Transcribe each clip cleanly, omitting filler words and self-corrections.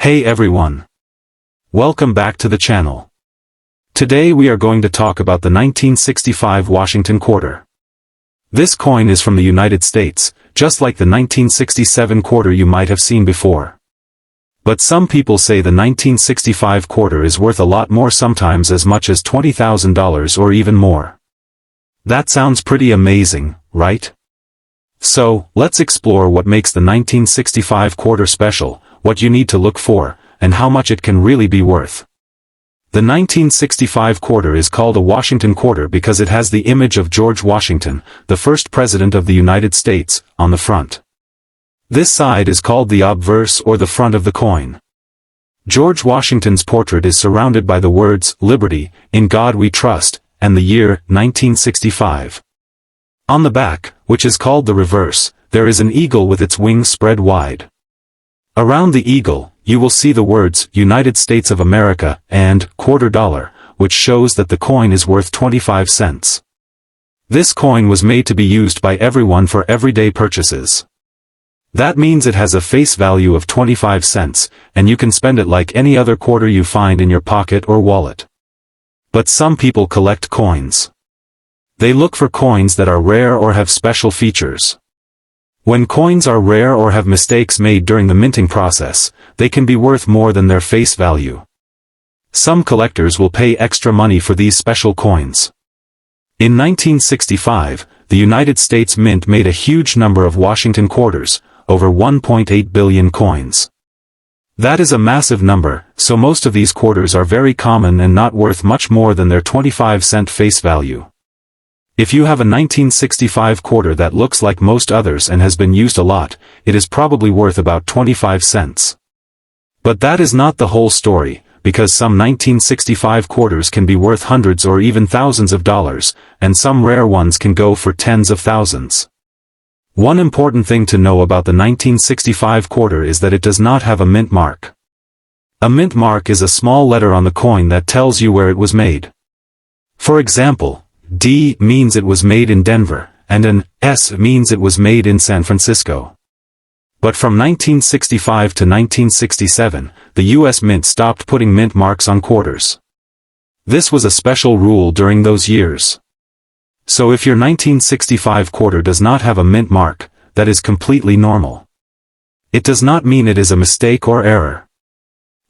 Hey everyone! Welcome back to the channel. Today we are going to talk about the 1965 Washington quarter. This coin is from the United States, just like the 1967 quarter you might have seen before. But some people say the 1965 quarter is worth a lot more, sometimes as much as $20,000 or even more. That sounds pretty amazing, right? So, let's explore what makes the 1965 quarter special, what you need to look for, and how much it can really be worth. The 1965 quarter is called a Washington quarter because it has the image of George Washington, the first president of the United States, on the front. This side is called the obverse or the front of the coin. George Washington's portrait is surrounded by the words, "Liberty, in God we trust," and the year, 1965. On the back, which is called the reverse, there is an eagle with its wings spread wide. Around the eagle, you will see the words, United States of America, and quarter dollar, which shows that the coin is worth 25 cents. This coin was made to be used by everyone for everyday purchases. That means it has a face value of 25 cents, and you can spend it like any other quarter you find in your pocket or wallet. But some people collect coins. They look for coins that are rare or have special features. When coins are rare or have mistakes made during the minting process, they can be worth more than their face value. Some collectors will pay extra money for these special coins. In 1965, the United States Mint made a huge number of Washington quarters, over 1.8 billion coins. That is a massive number, so most of these quarters are very common and not worth much more than their 25-cent face value. If you have a 1965 quarter that looks like most others and has been used a lot, it is probably worth about 25 cents. But that is not the whole story, because some 1965 quarters can be worth hundreds or even thousands of dollars, and some rare ones can go for tens of thousands. One important thing to know about the 1965 quarter is that it does not have a mint mark. A mint mark is a small letter on the coin that tells you where it was made. For example, D means it was made in Denver, and an S means it was made in San Francisco. But from 1965 to 1967, the U.S. Mint stopped putting mint marks on quarters. This was a special rule during those years. So if your 1965 quarter does not have a mint mark, that is completely normal. It does not mean it is a mistake or error.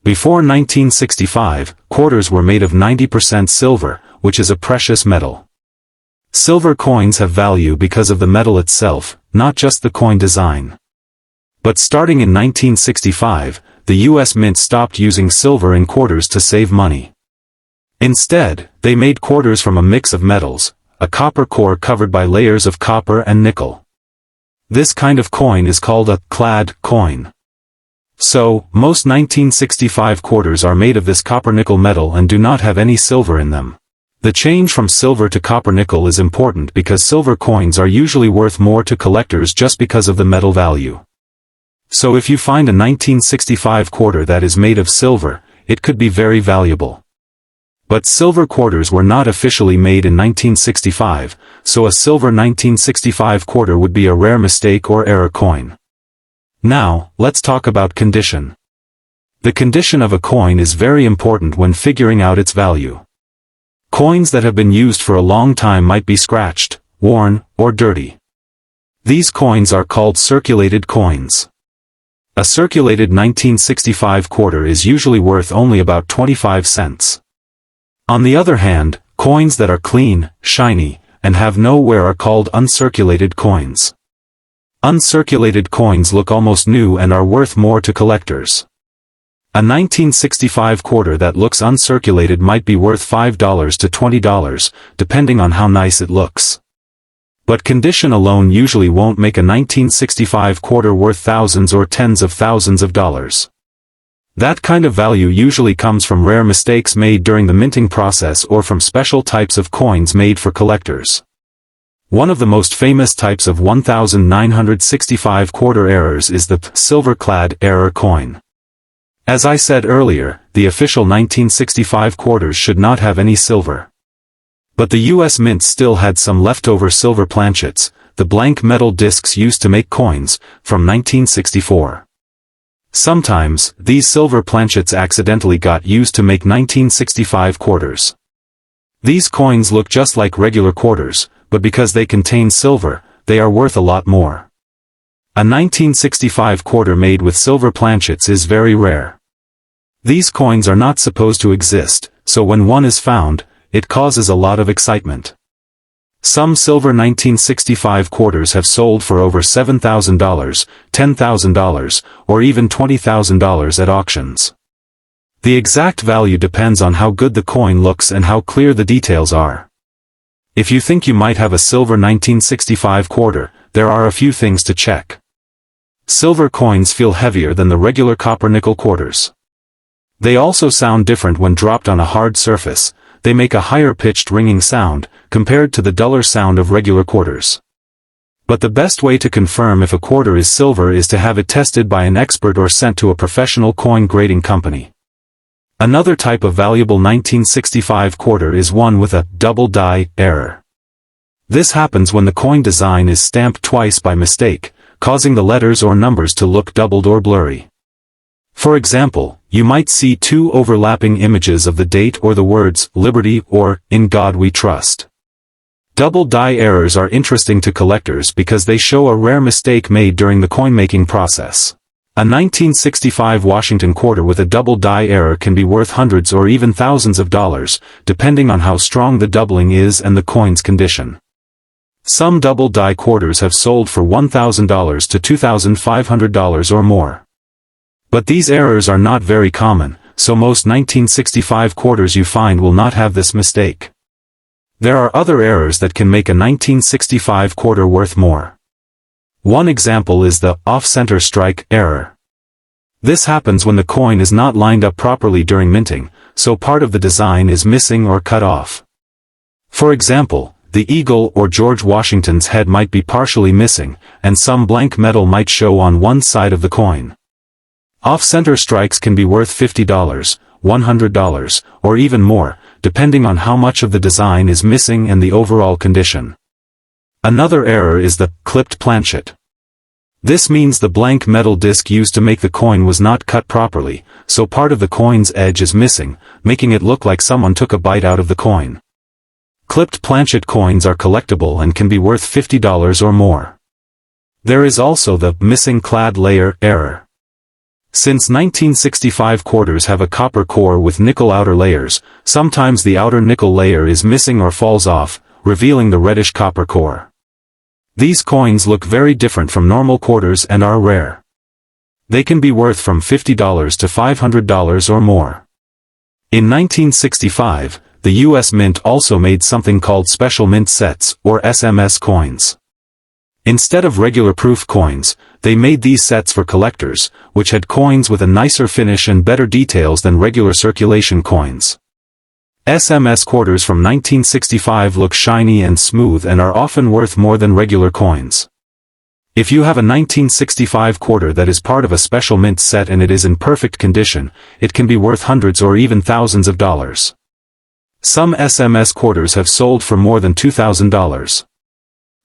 Before 1965, quarters were made of 90% silver, which is a precious metal. Silver coins have value because of the metal itself, not just the coin design. But starting in 1965, the U.S. Mint stopped using silver in quarters to save money. Instead, they made quarters from a mix of metals, a copper core covered by layers of copper and nickel. This kind of coin is called a clad coin. So, most 1965 quarters are made of this copper-nickel metal and do not have any silver in them. The change from silver to copper-nickel is important because silver coins are usually worth more to collectors just because of the metal value. So if you find a 1965 quarter that is made of silver, it could be very valuable. But silver quarters were not officially made in 1965, so a silver 1965 quarter would be a rare mistake or error coin. Now, let's talk about condition. The condition of a coin is very important when figuring out its value. Coins that have been used for a long time might be scratched, worn, or dirty. These coins are called circulated coins. A circulated 1965 quarter is usually worth only about 25 cents. On the other hand, coins that are clean, shiny, and have no wear are called uncirculated coins. Uncirculated coins look almost new and are worth more to collectors. A 1965 quarter that looks uncirculated might be worth $5 to $20, depending on how nice it looks. But condition alone usually won't make a 1965 quarter worth thousands or tens of thousands of dollars. That kind of value usually comes from rare mistakes made during the minting process or from special types of coins made for collectors. One of the most famous types of 1965 quarter errors is the silver-clad error coin. As I said earlier, the official 1965 quarters should not have any silver. But the U.S. Mint still had some leftover silver planchets, the blank metal discs used to make coins, from 1964. Sometimes, these silver planchets accidentally got used to make 1965 quarters. These coins look just like regular quarters, but because they contain silver, they are worth a lot more. A 1965 quarter made with silver planchets is very rare. These coins are not supposed to exist, so when one is found, it causes a lot of excitement. Some silver 1965 quarters have sold for over $7,000, $10,000, or even $20,000 at auctions. The exact value depends on how good the coin looks and how clear the details are. If you think you might have a silver 1965 quarter, there are a few things to check. Silver coins feel heavier than the regular copper-nickel quarters. They also sound different when dropped on a hard surface. They make a higher-pitched ringing sound, compared to the duller sound of regular quarters. But the best way to confirm if a quarter is silver is to have it tested by an expert or sent to a professional coin grading company. Another type of valuable 1965 quarter is one with a double die error. This happens when the coin design is stamped twice by mistake, causing the letters or numbers to look doubled or blurry. For example, you might see two overlapping images of the date or the words, Liberty or, In God We Trust. Double die errors are interesting to collectors because they show a rare mistake made during the coin-making process. A 1965 Washington quarter with a double die error can be worth hundreds or even thousands of dollars, depending on how strong the doubling is and the coin's condition. Some double die quarters have sold for $1,000 to $2,500 or more. But these errors are not very common, so most 1965 quarters you find will not have this mistake. There are other errors that can make a 1965 quarter worth more. One example is the off-center strike error. This happens when the coin is not lined up properly during minting, so part of the design is missing or cut off. For example, the eagle or George Washington's head might be partially missing, and some blank metal might show on one side of the coin. Off-center strikes can be worth $50, $100, or even more, depending on how much of the design is missing and the overall condition. Another error is the clipped planchet. This means the blank metal disc used to make the coin was not cut properly, so part of the coin's edge is missing, making it look like someone took a bite out of the coin. Clipped planchet coins are collectible and can be worth $50 or more. There is also the missing clad layer error. Since 1965 quarters have a copper core with nickel outer layers, sometimes the outer nickel layer is missing or falls off, revealing the reddish copper core. These coins look very different from normal quarters and are rare. They can be worth from $50 to $500 or more. In 1965, the U.S. Mint also made something called special mint sets, or SMS coins. Instead of regular proof coins, they made these sets for collectors, which had coins with a nicer finish and better details than regular circulation coins. SMS quarters from 1965 look shiny and smooth and are often worth more than regular coins. If you have a 1965 quarter that is part of a special mint set and it is in perfect condition, it can be worth hundreds or even thousands of dollars. Some SMS quarters have sold for more than $2,000.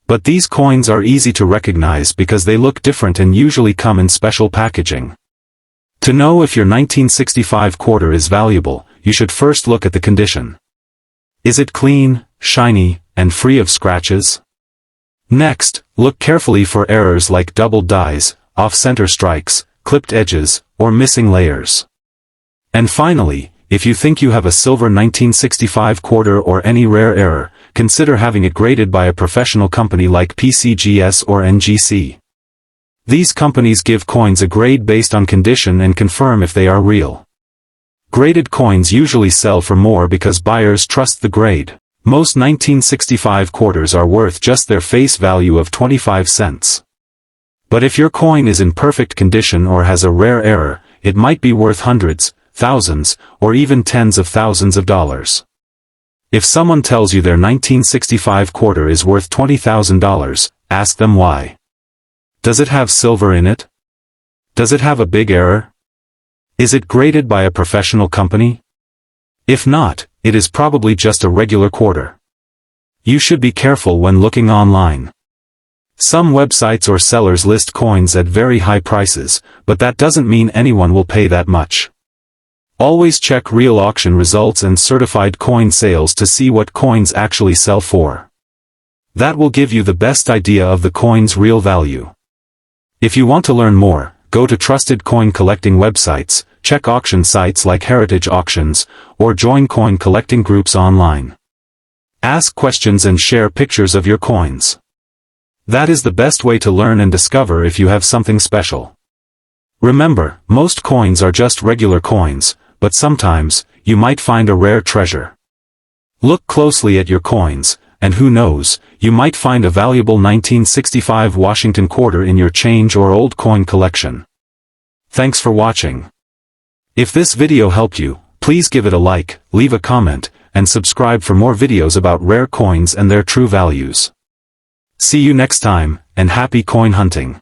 But these coins are easy to recognize because they look different and usually come in special packaging. To know if your 1965 quarter is valuable, you should first look at the condition. Is it clean, shiny, and free of scratches? Next, look carefully for errors like double dies, off-center strikes, clipped edges, or missing layers. And finally, if you think you have a silver 1965 quarter or any rare error, consider having it graded by a professional company like PCGS or NGC. These companies give coins a grade based on condition and confirm if they are real. Graded coins usually sell for more because buyers trust the grade. Most 1965 quarters are worth just their face value of 25 cents. But if your coin is in perfect condition or has a rare error, it might be worth hundreds, thousands, or even tens of thousands of dollars. If someone tells you their 1965 quarter is worth $20,000, ask them why. Does it have silver in it? Does it have a big error? Is it graded by a professional company? If not, it is probably just a regular quarter. You should be careful when looking online. Some websites or sellers list coins at very high prices, but that doesn't mean anyone will pay that much. Always check real auction results and certified coin sales to see what coins actually sell for. That will give you the best idea of the coin's real value. If you want to learn more, go to trusted coin collecting websites, check auction sites like Heritage Auctions, or join coin collecting groups online. Ask questions and share pictures of your coins. That is the best way to learn and discover if you have something special. Remember, most coins are just regular coins, but sometimes, you might find a rare treasure. Look closely at your coins, and who knows, you might find a valuable 1965 Washington quarter in your change or old coin collection. Thanks for watching. If this video helped you, please give it a like, leave a comment, and subscribe for more videos about rare coins and their true values. See you next time, and happy coin hunting!